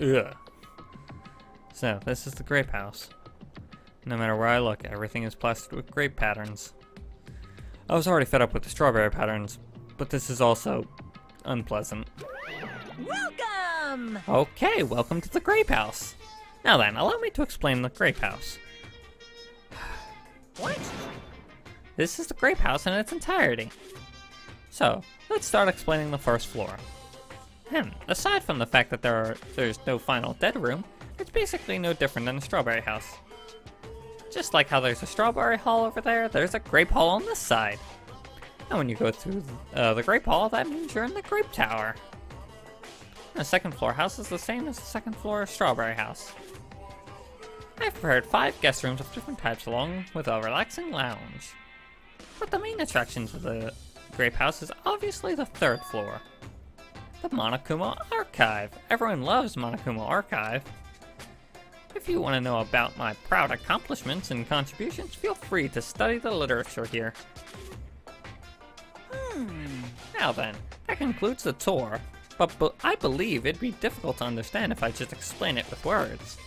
Ugh. So, this is the grape house. No matter where I look, everything is plastered with grape patterns. I was already fed up with the strawberry patterns, but this is also unpleasant. Welcome! Okay, welcome to the grape house. Now then, allow me to explain the grape house. What? This is the grape house in its entirety. So, let's start explaining the first floor. Aside from the fact that there's no final dead room, it's basically no different than a strawberry house. Just like how there's a strawberry hall over there, there's a grape hall on this side. And when you go through the grape hall, that means you're in the grape tower. The second floor house is the same as the second floor strawberry house. I've prepared 5 guest rooms of different types along with a relaxing lounge. But the main attractions of the grape house is obviously the third floor. The Monokuma Archive. Everyone loves Monokuma Archive. If you want to know about my proud accomplishments and contributions, feel free to study the literature here. Now then, that concludes the tour, but I believe it'd be difficult to understand if I just explain it with words.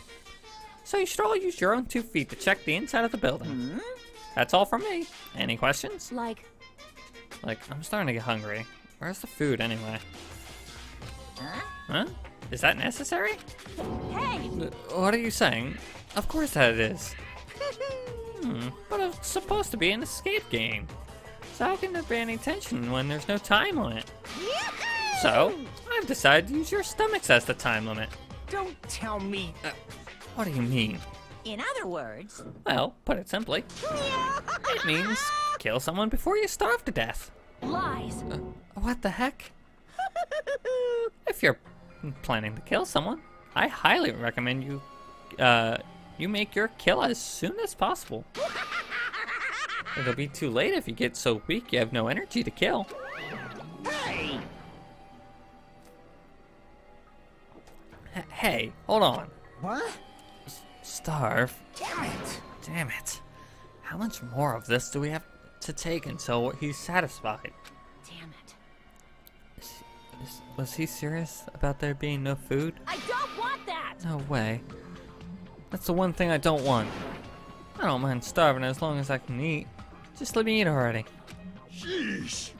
So you should all use your own 2 feet to check the inside of the building. That's all from me. Any questions? Like, I'm starting to get hungry. Where's the food anyway? Huh? Is that necessary? hey! What are you saying? Of course that it is. But it's supposed to be an escape game. So how can there be any tension when there's no time limit? So, I've decided to use your stomachs as the time limit. Don't tell me. What do you mean? In other words... Well, put it simply, it means kill someone before you starve to death. Lies. What the heck? If you're planning to kill someone, I highly recommend you make your kill as soon as possible. It'll be too late if you get so weak you have no energy to kill. Hey! Hey, hold on. What? Starve? Damn it! Damn it. How much more of this do we have to take until he's satisfied? Damn it. Was he serious about there being no food? I don't want that! No way. That's the one thing I don't want. I don't mind starving as long as I can eat. Just let me eat already. Sheesh.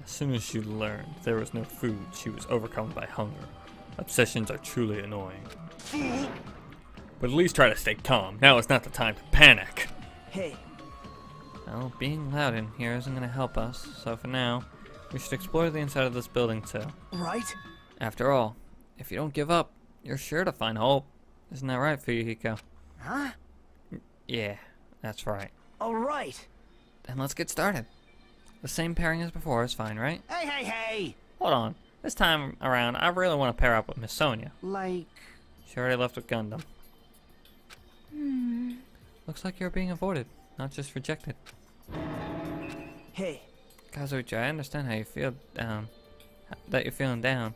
As soon as she learned there was no food, she was overcome by hunger. Obsessions are truly annoying. Fool. But at least try to stay calm. Now is not the time to panic. Hey, Well, being loud in here isn't going to help us, so for now, we should explore the inside of this building too. right? After all, if you don't give up, you're sure to find hope. Isn't that right, Fuyuhiko? Huh? Yeah, that's right. All right. Then let's get started. The same pairing as before is fine, right? Hey, hey, hey! Hold on. This time around, I really want to pair up with Miss Sonia. Like, She already left with Gundam. Looks like you're being avoided, not just rejected. hey, Kazuchi, I understand how you feel that you're feeling down,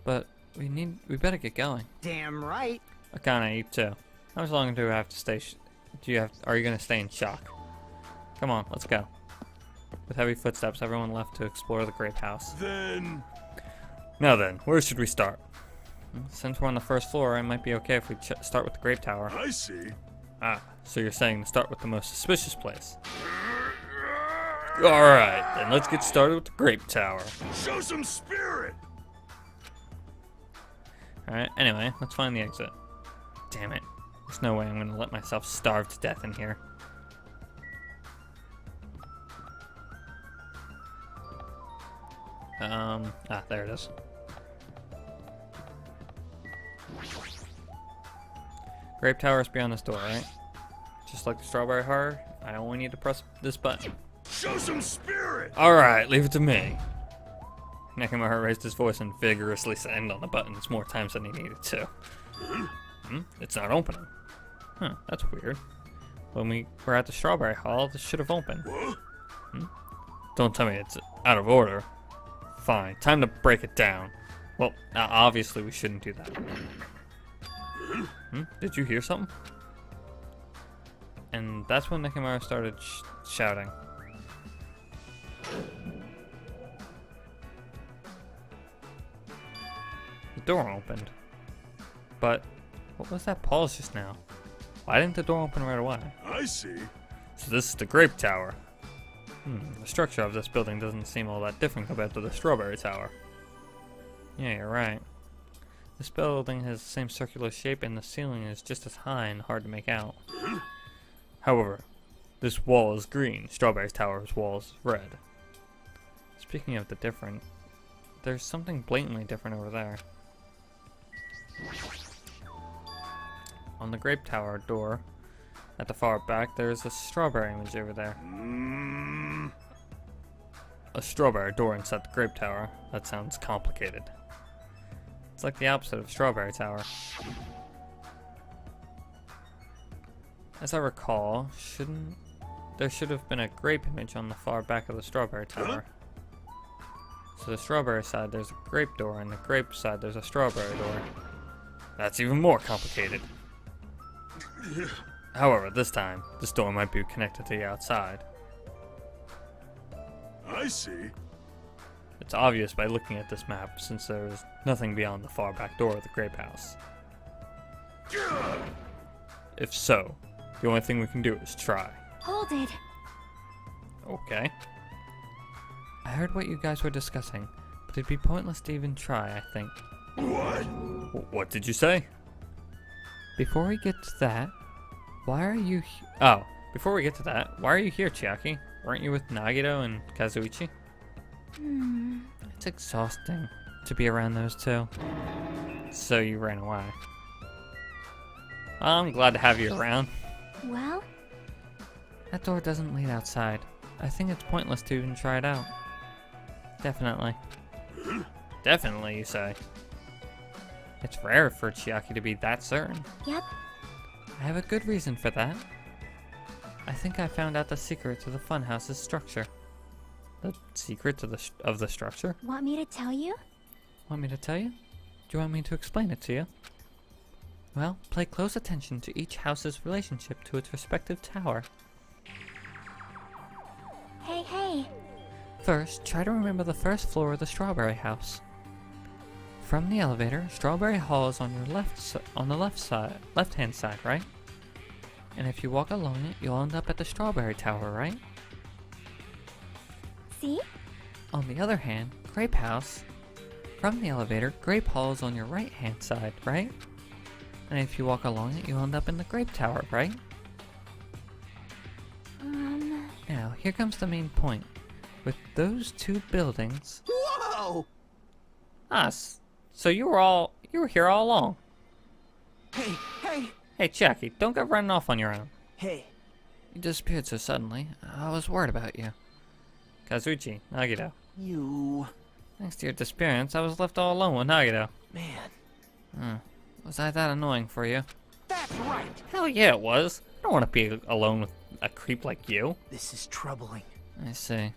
but we better get going. damn right. Akane, you too. How much longer do I have to stay? Are you gonna stay in shock? Come on, let's go. With heavy footsteps, everyone left to explore the grape house. Then. Now then, where should we start? Since we're on the first floor, it might be okay if we start with the grape tower. I see. Ah, so you're saying to start with the most suspicious place. Alright, then let's get started with the grape tower. Show some spirit. Alright, anyway, let's find the exit. Damn it. There's no way I'm gonna let myself starve to death in here. There it is. Grape tower is beyond this door, right? Just like the strawberry horror, I only need to press this button. Show some spirit. Alright, leave it to me. Nekomaru raised his voice and vigorously slammed on the buttons more times than he needed to. It's not opening. Huh, that's weird. When we were at the strawberry hall, this should have opened. What? Don't tell me it's out of order. Fine, time to break it down. Well, obviously we shouldn't do that. Did you hear something? And that's when Nekomaru started shouting. The door opened. But what was that pause just now? Why didn't the door open right away? I see. So this is the Grape Tower. The structure of this building doesn't seem all that different compared to the Strawberry Tower. Yeah, you're right. This building has the same circular shape and the ceiling is just as high and hard to make out. However, this wall is green. Strawberry Tower's wall is red. Speaking of the different, there's something blatantly different over there. On the Grape Tower door, at the far back, there's a strawberry image over there. A strawberry door inside the Grape Tower. That sounds complicated. It's like the opposite of Strawberry Tower. As I recall, there should have been a grape image on the far back of the Strawberry Tower. So the strawberry side, there's a grape door, and the grape side, there's a strawberry door. That's even more complicated. However, this time, this door might be connected to the outside. I see. It's obvious by looking at this map, since there is nothing beyond the far back door of the grape house. If so, the only thing we can do is try. Hold it. Okay. I heard what you guys were discussing, but it'd be pointless to even try, I think. What? What did you say? Before we get to that, why are you before we get to that, why are you here, Chiaki? Weren't you with Nagito and Kazuichi? It's exhausting to be around those two. So you ran away. I'm glad to have you around. Well? That door doesn't lead outside. I think it's pointless to even try it out. Definitely. Definitely, you say? It's rare for Chiaki to be that certain. Yep. I have a good reason for that. I think I found out the secret to the funhouse's structure. The secret of the structure? Want me to tell you? Want me to tell you? Do you want me to explain it to you? Well, pay close attention to each house's relationship to its respective tower. Hey. First, try to remember the first floor of the Strawberry House. From the elevator, Strawberry Hall is on your left-hand side, right? And if you walk along it, you'll end up at the Strawberry Tower, right? See? On the other hand, Grape House. From the elevator, Grape Hall is on your right-hand side, right? And if you walk along it, you'll end up in the Grape Tower, right? Now, here comes the main point. With those two buildings... Whoa! So you were here all along. Hey! Hey, Chiaki, don't go running off on your own. Hey! You disappeared so suddenly, I was worried about you. Kazuichi, Nagito. You... Thanks to your disappearance, I was left all alone with Nagito. Man. Was I that annoying for you? That's right! Hell yeah, it was. I don't want to be alone with a creep like you. This is troubling. I see.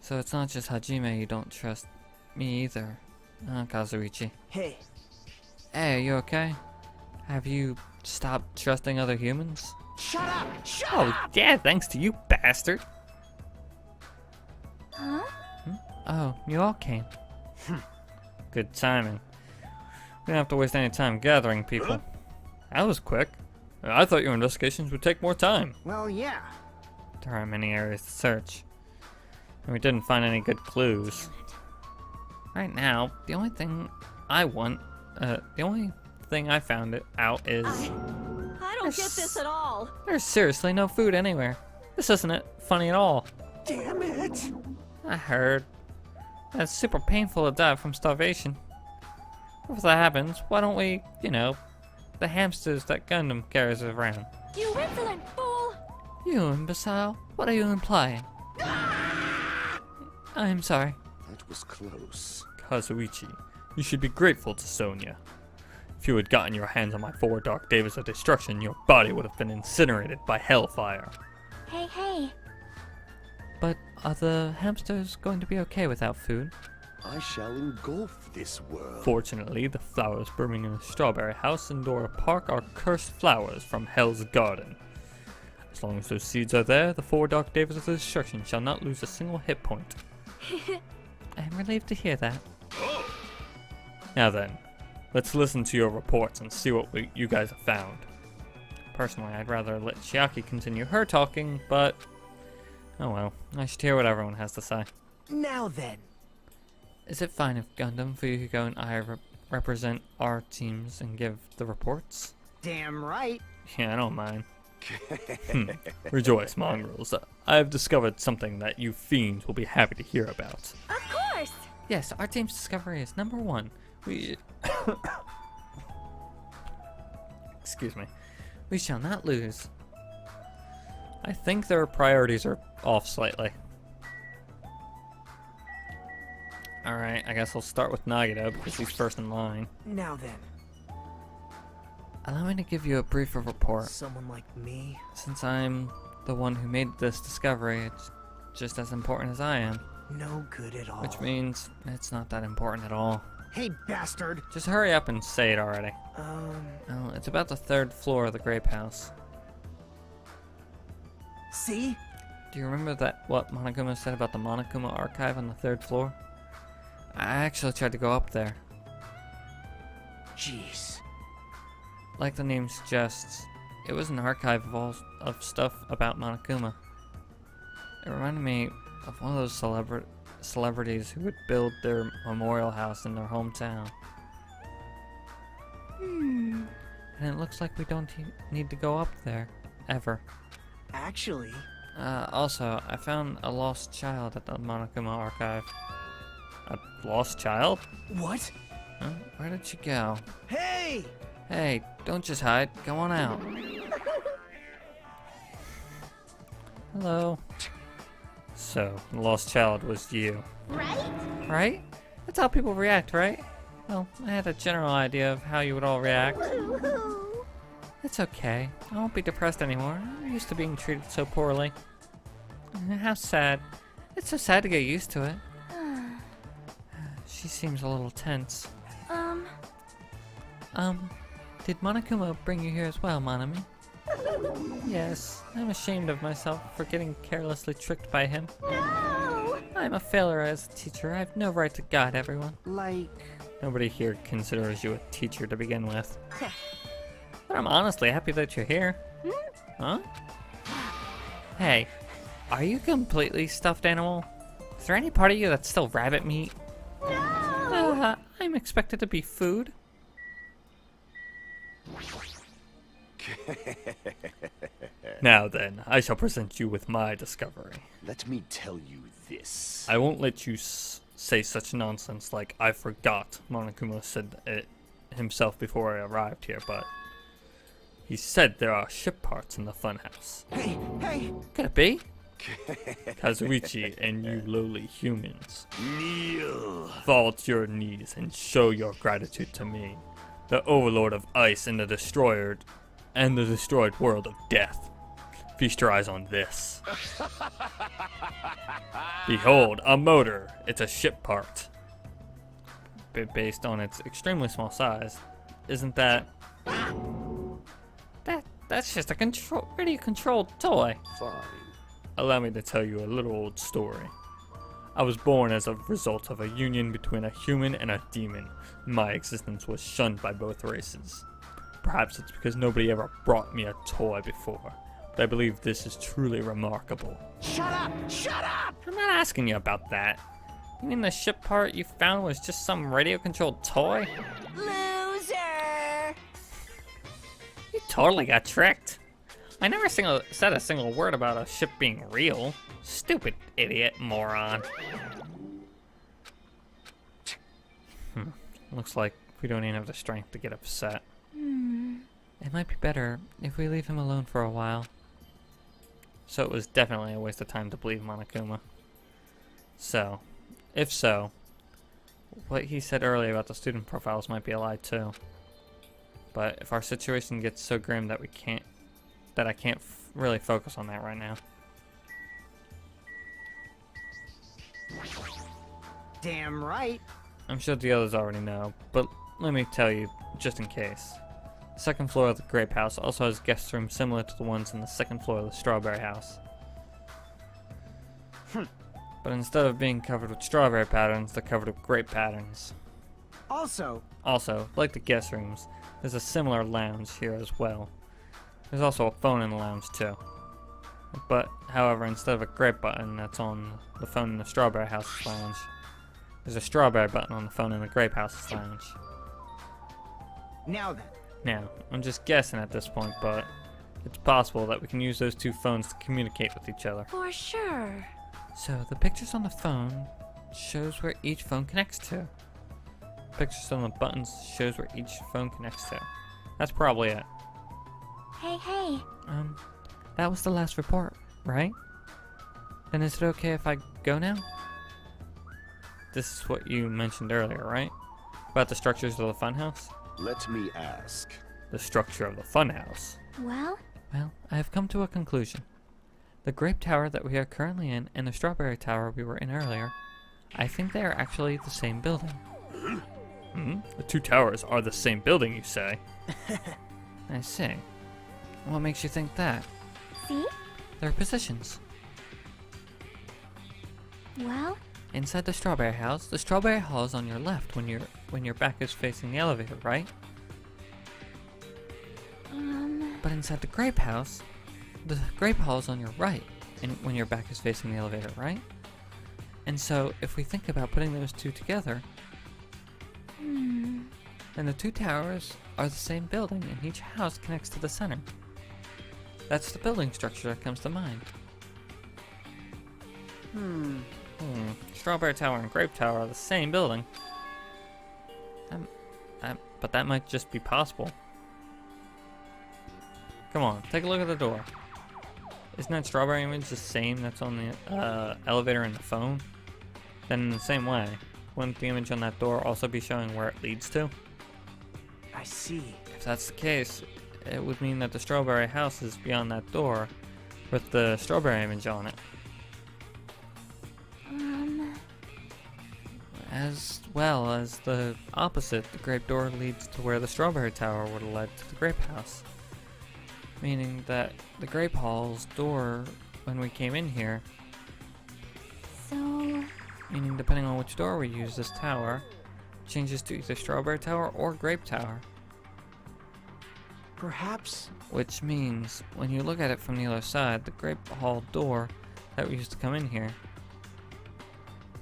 So it's not just Hajime you don't trust me either. Kazuichi. Hey. Hey, you okay? Have you stopped trusting other humans? Shut up! Shut Oh, up! yeah, thanks to you, bastard. Huh? Oh, you all came. Good timing. We don't have to waste any time gathering people. That was quick. I thought your investigations would take more time. Well, yeah. There aren't many areas to search. And we didn't find any good clues. Right now, the only thing I found out is... I don't get this at all. There's seriously no food anywhere. This isn't it funny at all. Damn it! I heard. That's super painful to die from starvation. If that happens, why don't we, the hamsters that Gundam carries around? You insolent fool! You imbecile, what are you implying? I'm sorry. That was close. Kazuichi, you should be grateful to Sonia. If you had gotten your hands on my 4 Dark Days of Destruction, your body would have been incinerated by hellfire. Hey. But are the hamsters going to be okay without food? I shall engulf this world. Fortunately, the flowers blooming in the Strawberry House and Dora Park are cursed flowers from Hell's Garden. As long as those seeds are there, the 4 Dark Days of Destruction shall not lose a single hit point. I'm relieved to hear that. Now then, Let's listen to your reports and see what you guys have found. Personally, I'd rather let Chiaki continue her talking, but oh well, I should hear what everyone has to say. Now then. Is it fine if Gundam, Fuyuhiko, and I represent our teams and give the reports? Damn right. Yeah, I don't mind. Rejoice, mongrels. I have discovered something that you fiends will be happy to hear about. Of course. Yes, our team's discovery is number one. We... Excuse me. We shall not lose. I think their priorities are off slightly. Alright, I guess I'll start with Nagito because he's first in line. Now then. Allow me to give you a brief report. Someone like me? Since I'm the one who made this discovery, it's just as important as I am. No good at all. Which means it's not that important at all. Hey, bastard! Just hurry up and say it already. Um... It's about the 3rd floor of the Grape House. See? Do you remember what Monokuma said about the Monokuma archive on the 3rd floor? I actually tried to go up there. Jeez. Like the name suggests, it was an archive of stuff about Monokuma. It reminded me of one of those celebrities who would build their memorial house in their hometown. And it looks like we don't need to go up there, ever. Actually... Also, I found a lost child at the Monokuma archive. A lost child? What? Huh? Where did she go? Hey! Hey, don't just hide. Go on out. Hello. So, the lost child was you. Right? Right? That's how people react, right? Well, I had a general idea of how you would all react. Woo-hoo. It's okay. I won't be depressed anymore. I'm used to being treated so poorly. How sad. It's so sad to get used to it. She seems a little tense. Did Monokuma bring you here as well, Monami? Yes, I'm ashamed of myself for getting carelessly tricked by him. No! I'm a failure as a teacher. I have no right to guide everyone. Like... Nobody here considers you a teacher to begin with. But I'm honestly happy that you're here. Huh? Hey, are you a completely stuffed animal? Is there any part of you that's still rabbit meat? No! I'm expected to be food. Now then, I shall present you with my discovery. Let me tell you this. I won't let you say such nonsense like I forgot Monokuma said it himself before I arrived here, but he said there are ship parts in the funhouse. Hey, hey! Could it be? Kazuichi and you lowly humans. Kneel. Fall to your knees and show your gratitude to me, the overlord of ice and the destroyed world of death. Feast your eyes on this. Behold, a motor. It's a ship part. Based on its extremely small size, isn't that? That's just a radio-controlled toy. Fine. Allow me to tell you a little old story. I was born as a result of a union between a human and a demon. My existence was shunned by both races. Perhaps it's because nobody ever brought me a toy before, but I believe this is truly remarkable. Shut up! Shut up! I'm not asking you about that. You mean the ship part you found was just some radio-controlled toy? Loser! You totally got tricked. I never said a single word about a ship being real. Stupid idiot moron. Looks like we don't even have the strength to get upset. It might be better if we leave him alone for a while. So it was definitely a waste of time to believe Monokuma. So, if so, what he said earlier about the student profiles might be a lie too. But if our situation gets so grim that I can't really focus on that right now. Damn right. I'm sure the others already know, but let me tell you, just in case. The 2nd floor of the Grape House also has guest rooms similar to the ones in the 2nd floor of the Strawberry House. But instead of being covered with strawberry patterns, they're covered with grape patterns. Also, like the guest rooms, there's a similar lounge here as well. There's also a phone in the lounge too. But, however, instead of a grape button that's on the phone in the Strawberry House's lounge, there's a strawberry button on the phone in the Grape House's lounge. now then. Now, I'm just guessing at this point, but it's possible that we can use those two phones to communicate with each other. For sure. So, the pictures on the phone shows where each phone connects to. Pictures on the buttons shows where each phone connects to. That's probably it. Hey. That was the last report, right? Then is it okay if I go now? This is what you mentioned earlier, right? About the structures of the funhouse? Let me ask. The structure of the funhouse. Well, Well, I have come to a conclusion. The Grape Tower that we are currently in and the Strawberry Tower we were in earlier, I think they are actually the same building. The two towers are the same building, you say? I see. What makes you think that? see? Their positions. Well, Inside the Strawberry House, the Strawberry Hall is on your left when your back is facing the elevator, right? But inside the Grape House, the Grape Hall is on your right, and when your back is facing the elevator, right? And so, if we think about putting those two together, then the two towers are the same building, and each house connects to the center. That's the building structure that comes to mind. Strawberry Tower and Grape Tower are the same building. But that might just be possible. Come on, take a look at the door. Isn't that strawberry image the same that's on the elevator and the phone? Then in the same way, wouldn't the image on that door also be showing where it leads to? I see. If that's the case, it would mean that the Strawberry House is beyond that door with the strawberry image on it. As well as the opposite, the Grape Door leads to where the Strawberry Tower would have led to the Grape House. Meaning that the Grape Hall's door, when we came in here, so, meaning depending on which door we use, this tower changes to either Strawberry Tower or Grape Tower. Perhaps. Which means, when you look at it from the other side, the Grape Hall door that we used to come in here,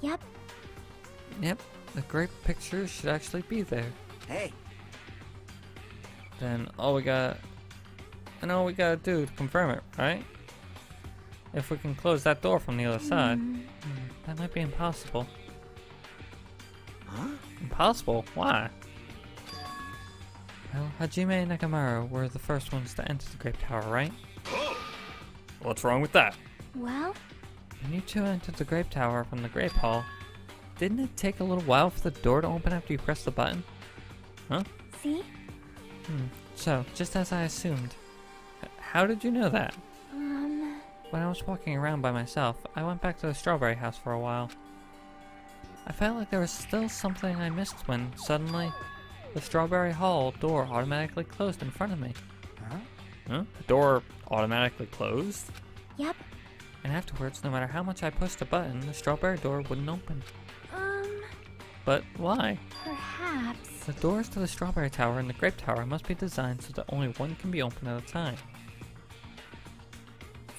yep, the grape picture should actually be there. Hey, Then all we gotta do to confirm it, right? If we can close that door from the other side, that might be impossible. huh? Impossible? Why? Well, Hajime and Nakamura were the first ones to enter the Grape Tower, right? What's wrong with that? well, When you two entered the Grape Tower from the Grape Hall, didn't it take a little while for the door to open after you pressed the button? Huh? see? So, just as I assumed. How did you know that? Um, When I was walking around by myself, I went back to the Strawberry House for a while. I felt like there was still something I missed when, suddenly, the Strawberry Hall door automatically closed in front of me. Huh? The door automatically closed? yep, And afterwards, no matter how much I pushed the button, the Strawberry door wouldn't open. But why? perhaps. The doors to the Strawberry Tower and the Grape Tower must be designed so that only one can be opened at a time.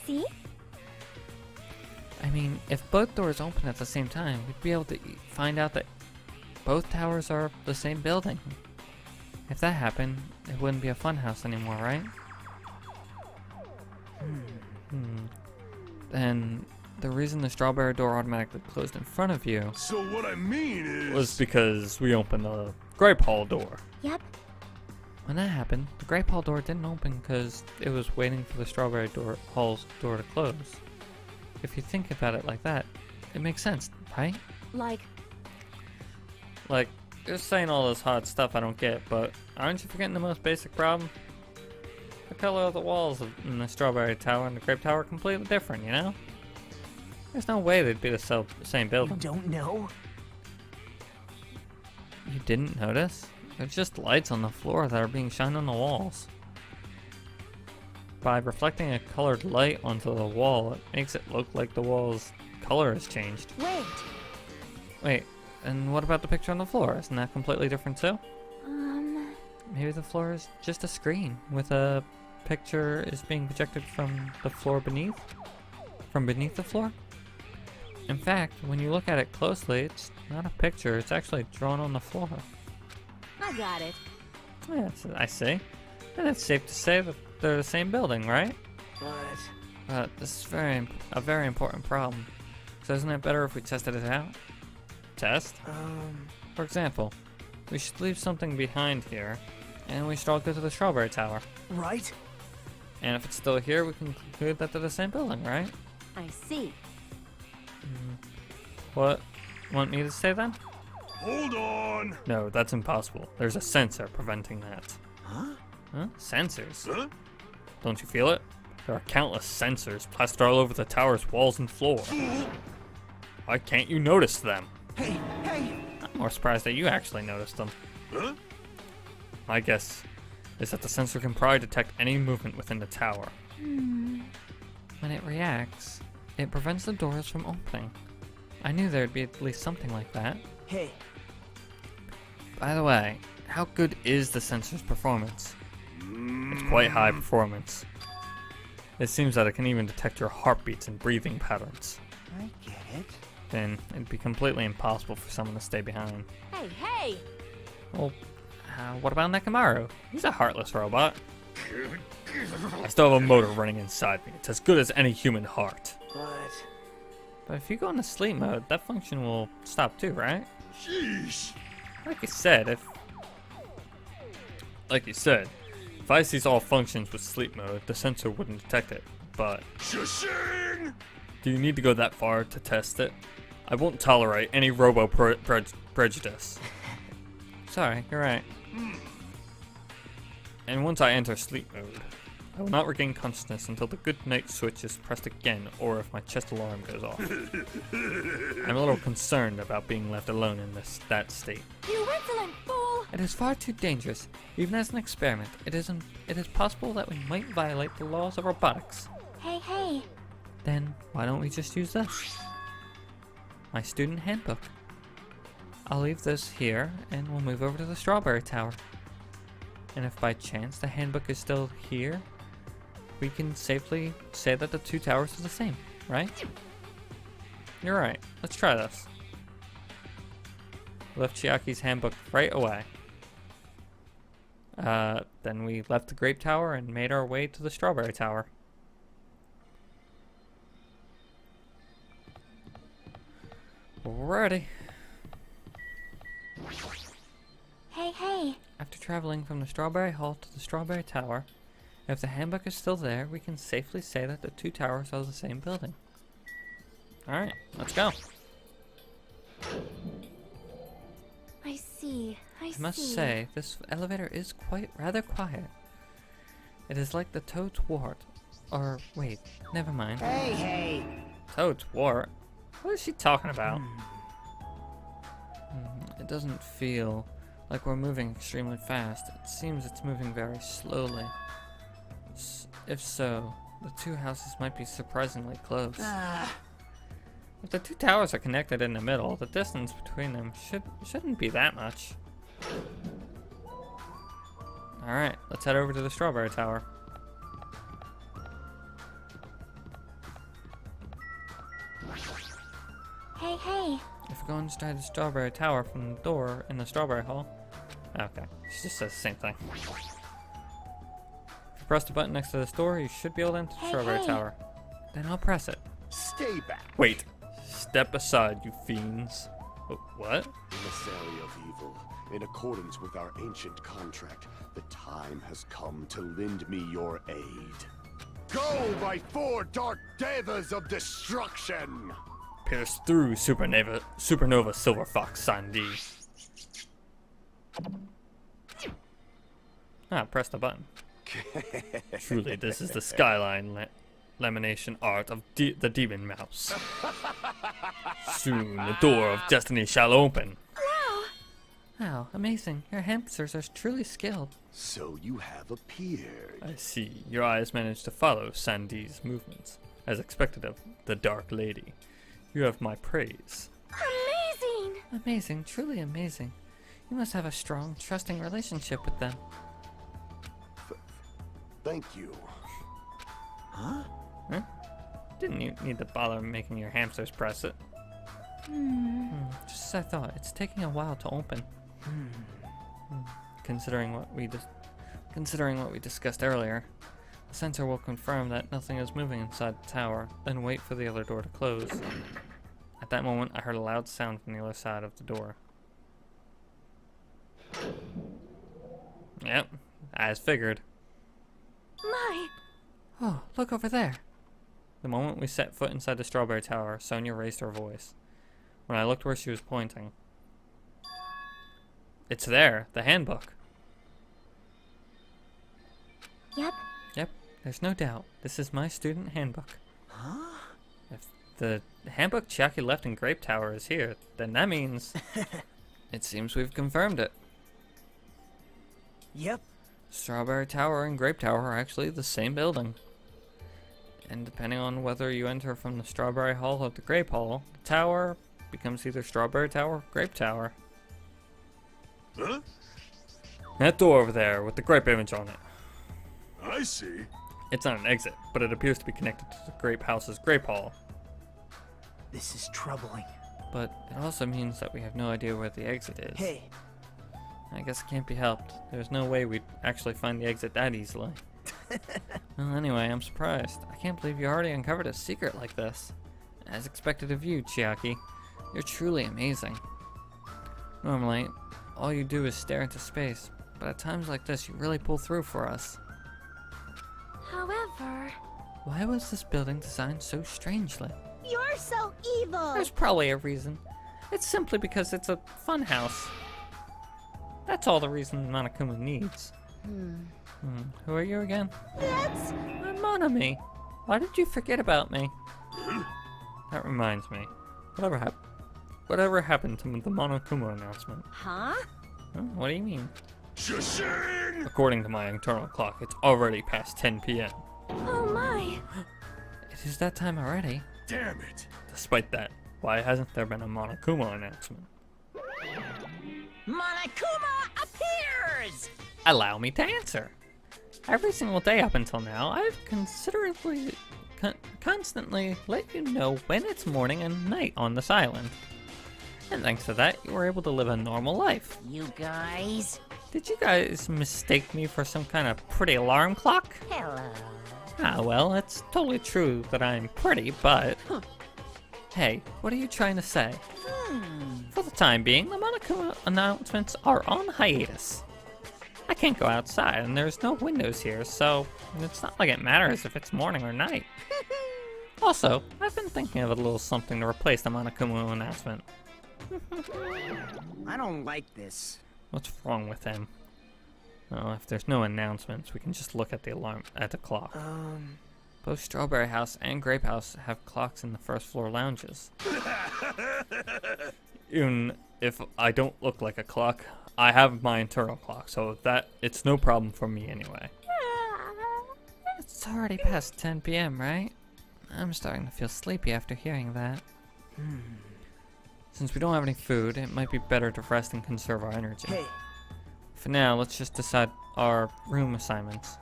See? I mean, if both doors open at the same time, we'd be able to find out that both towers are the same building. If that happened, it wouldn't be a funhouse anymore, right? Then the reason the Strawberry door automatically closed in front of you So what I mean is... was because we opened the Grape Hall door. Yep, When that happened, the Grape Hall door didn't open because it was waiting for the Strawberry Hall's door to close. If you think about it like that, it makes sense, right? like, Like, you're saying all this hard stuff I don't get, but aren't you forgetting the most basic problem? The color of the walls in the Strawberry Tower and the Grape Tower are completely different, you know? There's no way they'd be the same You building. don't know? You didn't notice? There's just lights on the floor that are being shined on the walls. By reflecting a colored light onto the wall, it makes it look like the wall's color has changed. wait. Wait, And what about the picture on the floor? Isn't that completely different too? Um, Maybe the floor is just a screen with a picture is being projected from the floor beneath? From beneath the floor? In fact, when you look at it closely, it's not a picture, it's actually drawn on the floor. I got it. Yes, I see. Then it's safe to say that they're the same building, right? But But this is a very important problem. So isn't it better if we tested it out? Test? For example, we should leave something behind here, and we should all go to the Strawberry Tower. right? And if it's still here, we can conclude that they're the same building, right? I see. What? Want me to say then? Hold on. No, that's impossible. There's a sensor preventing that. Huh? Huh? Sensors? Huh? Don't you feel it? There are countless sensors plastered all over the tower's walls and floor. Why can't you notice them? Hey, hey! I'm more surprised that you actually noticed them. Huh? My guess is that the sensor can probably detect any movement within the tower. When it reacts, it prevents the doors from opening. I knew there'd be at least something like that. Hey, By the way, how good is the sensor's performance? It's quite high performance. It seems that it can even detect your heartbeats and breathing patterns. I get it. Then it'd be completely impossible for someone to stay behind. Hey, hey! Well, what about Nekamaru? He's a heartless robot. I still have a motor running inside me. It's as good as any human heart. But But if you go into sleep mode, that function will stop too, right? Sheesh. Like you said, if I cease all functions with sleep mode, the sensor wouldn't detect it. But Shashing. do you need to go that far to test it? I won't tolerate any prejudice. Sorry, you're right. And once I enter sleep mode, I will not regain consciousness until the good night switch is pressed again or if my chest alarm goes off. I'm a little concerned about being left alone in that state. You insolent fool! It is far too dangerous. Even as an experiment, it is possible that we might violate the laws of robotics. Hey, hey! Then why don't we just use this? My student handbook. I'll leave this here and we'll move over to the Strawberry Tower. And if by chance the handbook is still here, we can safely say that the two towers are the same, right? You're right. Let's try this. Left Chiaki's handbook right away. Then we left the Grape Tower and made our way to the Strawberry Tower. Alrighty. Hey, hey! After traveling from the Strawberry Hall to the Strawberry Tower, if the handbook is still there, we can safely say that the two towers are the same building. Alright, let's go. I see, I see. I must say, this elevator is rather quiet. It is like the Toad's Wart. Or, wait, never mind. hey, hey! Toad's Wart? What is she talking about? It doesn't feel like we're moving extremely fast. It seems it's moving very slowly. If so, the two houses might be surprisingly close. If the two towers are connected in the middle, the distance between them shouldn't be that much. Alright, let's head over to the Strawberry Tower. Hey, hey! If we go inside the Strawberry Tower from the door in the Strawberry Hall... Okay, it just says the same thing. If you press the button next to this door, you should be able to enter the Hey, Strawberry hey. Tower. Then I'll press it. Stay back. Wait. Step aside, you fiends. What? Emissary of evil, in accordance with our ancient contract, the time has come to lend me your aid. Go, my four dark devas of destruction! Pierce through Supernova Silver Fox Sandy. Press the button. Truly, this is the skyline lamination art of the Demon Mouse. Soon, the door of destiny shall open. Wow, amazing. Your hamsters are truly skilled. So you have appeared. I see. Your eyes managed to follow Sandy's movements, as expected of the Dark Lady. You have my praise. Amazing! Amazing, truly amazing. You must have a strong, trusting relationship with them. Thank you. Huh? Huh? Didn't you need to bother making your hamsters press it? Just as I thought, it's taking a while to open. Considering what we discussed earlier, the sensor will confirm that nothing is moving inside the tower, then wait for the other door to close. At that moment, I heard a loud sound from the other side of the door. Yep, as figured. My! Oh, look over there. The moment we set foot inside the strawberry tower, Sonia raised her voice. When I looked where she was pointing, it's there, the handbook. Yep. Yep, there's no doubt. This is my student handbook. Huh? If the handbook Chiaki left in Grape Tower is here, then that means it seems we've confirmed it. Yep. Strawberry Tower and Grape Tower are actually the same building. And depending on whether you enter from the Strawberry Hall or the Grape Hall, the tower becomes either Strawberry Tower or Grape Tower. Huh? That door over there with the grape image on it. I see. It's not an exit, but it appears to be connected to the Grape House's Grape Hall. This is troubling. But it also means that we have no idea where the exit is. Hey, I guess it can't be helped. There's no way we'd actually find the exit that easily. Well, anyway, I'm surprised. I can't believe you already uncovered a secret like this. As expected of you, Chiaki. You're truly amazing. Normally, all you do is stare into space, but at times like this, you really pull through for us. However... Why was this building designed so strangely? You're so evil! There's probably a reason. It's simply because it's a fun house. That's all the reason Monokuma needs. Who are you again? That's... I'm Monami. Why did you forget about me? That reminds me. Whatever happened to the Monokuma announcement? Huh? Huh? What do you mean? Shushin! According to my internal clock, it's already past 10 p.m. Oh my! It is that time already. Damn it! Despite that, why hasn't there been a Monokuma announcement? Monokuma appears! Allow me to answer. Every single day up until now, I've constantly let you know when it's morning and night on this island. And thanks to that, you were able to live a normal life. You guys? Did you guys mistake me for some kind of pretty alarm clock? Hello. Ah, well, it's totally true that I'm pretty, but... Hey, what are you trying to say? For the time being, the Monokuma announcements are on hiatus. I can't go outside, and there's no windows here, so it's not like it matters if it's morning or night. Also, I've been thinking of a little something to replace the Monokuma announcement. I don't like this. What's wrong with him? Oh, if there's no announcements, we can just look at the clock. Both Strawberry House and Grape House have clocks in the first floor lounges. Even if I don't look like a clock, I have my internal clock, so it's no problem for me anyway. It's already past 10 p.m., right? I'm starting to feel sleepy after hearing that. Since we don't have any food, it might be better to rest and conserve our energy. Hey, For now, let's just decide our room assignments.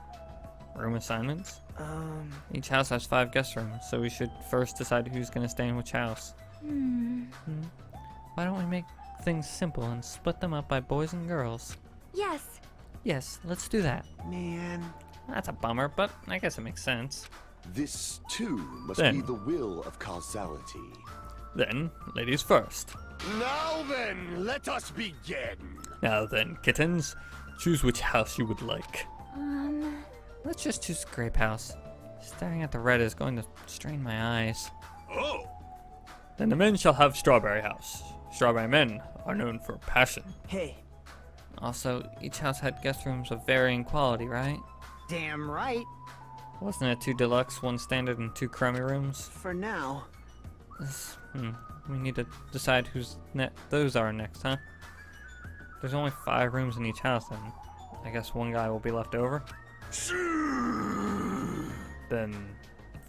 Room assignments? Each house has 5 guest rooms, so we should first decide who's gonna stay in which house. Why don't we make things simple and split them up by boys and girls? Yes. Yes, let's do that. man. That's a bummer, but I guess it makes sense. This, too, must Then. be the will of causality. Then, ladies first. Now then, let us begin! Now then, kittens, choose which house you would like. Um... Let's just choose Grape House. Staring at the red is going to strain my eyes. Oh! Then the men shall have Strawberry House. Strawberry men are known for passion. Hey, Also, each house had guest rooms of varying quality, right? damn right. Wasn't it 2 deluxe, 1 standard, and 2 crummy rooms? For now. We need to decide whose those are next, huh? There's only 5 rooms in each house, and I guess 1 guy will be left over. Then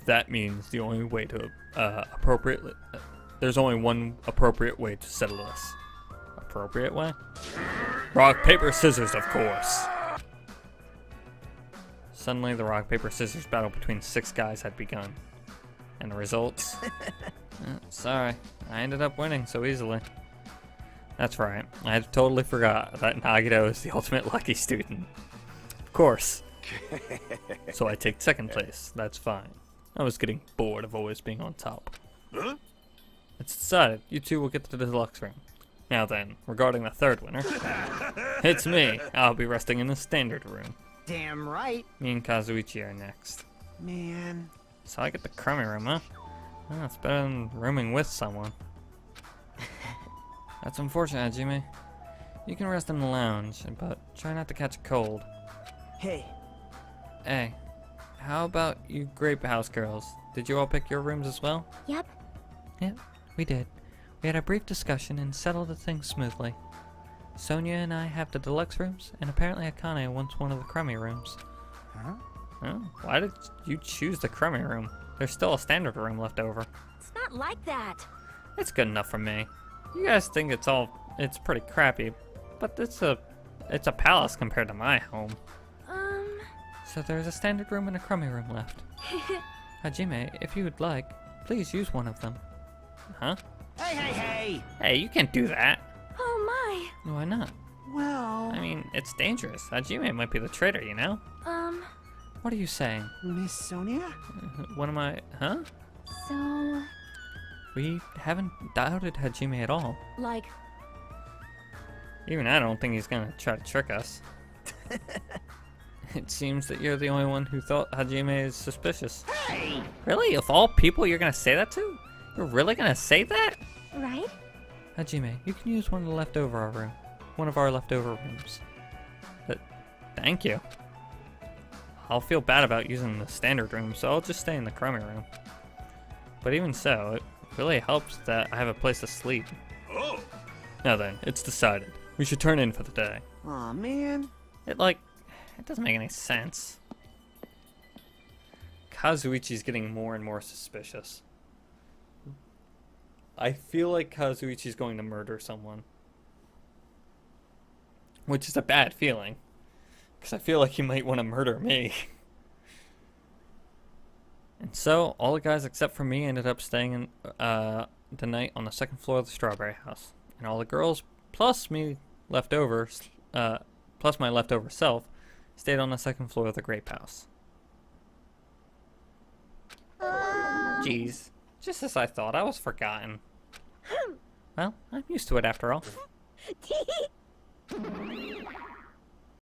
that means the only way to there's only one appropriate way to settle this. appropriate way. Rock, paper, scissors, of course. Suddenly, the rock, paper, scissors battle between 6 guys had begun. And the results? Sorry, I ended up winning so easily. That's right, I had totally forgot that Nagito is the ultimate lucky student. Of course. So I take 2nd place, that's fine. I was getting bored of always being on top. Huh? It's decided, you 2 will get to the deluxe room. Now then, regarding the 3rd winner, it's me. I'll be resting in the standard room. Damn right. Me and Kazuichi are next. Man. So I get the crummy room, huh? Oh, it's better than rooming with someone. That's unfortunate, Hajime. You can rest in the lounge, but try not to catch a cold. Hey. Hey, how about you Grape House girls? Did you all pick your rooms as well? Yep. Yep, we did. We had a brief discussion and settled the thing smoothly. Sonia and I have the deluxe rooms, and apparently Akane wants one of the crummy rooms. Huh? Oh, why did you choose the crummy room? There's still a standard room left over. It's not like that. It's good enough for me. You guys think it's pretty crappy, but it's a palace compared to my home. So there's a standard room and a crummy room left. Hajime, if you would like, please use one of them. Huh? Hey, hey, hey! Hey, you can't do that. Oh Why not? Well, I mean, it's dangerous. Hajime might be the traitor, you know? my. What are you saying? Miss Sonia? What am I, huh? So, We haven't doubted Hajime at all. like, Even I don't think he's gonna try to trick us. It seems that you're the only one who thought Hajime is suspicious. Hey! Really? Of all people you're gonna say that to? You're really gonna say that? right? Hajime, you can use one of the leftover room. One of our leftover rooms. But thank you. I'll feel bad about using the standard room, so I'll just stay in the crummy room. But even so, it really helps that I have a place to sleep. Oh! Now then, it's decided. We should turn in for the day. Aw, man. It doesn't make any sense. Kazuichi's getting more and more suspicious. I feel like Kazuichi's going to murder someone. Which is a bad feeling. Because I feel like he might want to murder me. And so, all the guys except for me ended up staying in the night on the 2nd floor of the Strawberry House. And all the girls, plus me leftover, plus my leftover self, stayed on the 2nd floor of the Grape House. Jeez, just as I thought, I was forgotten. Well, I'm used to it after all.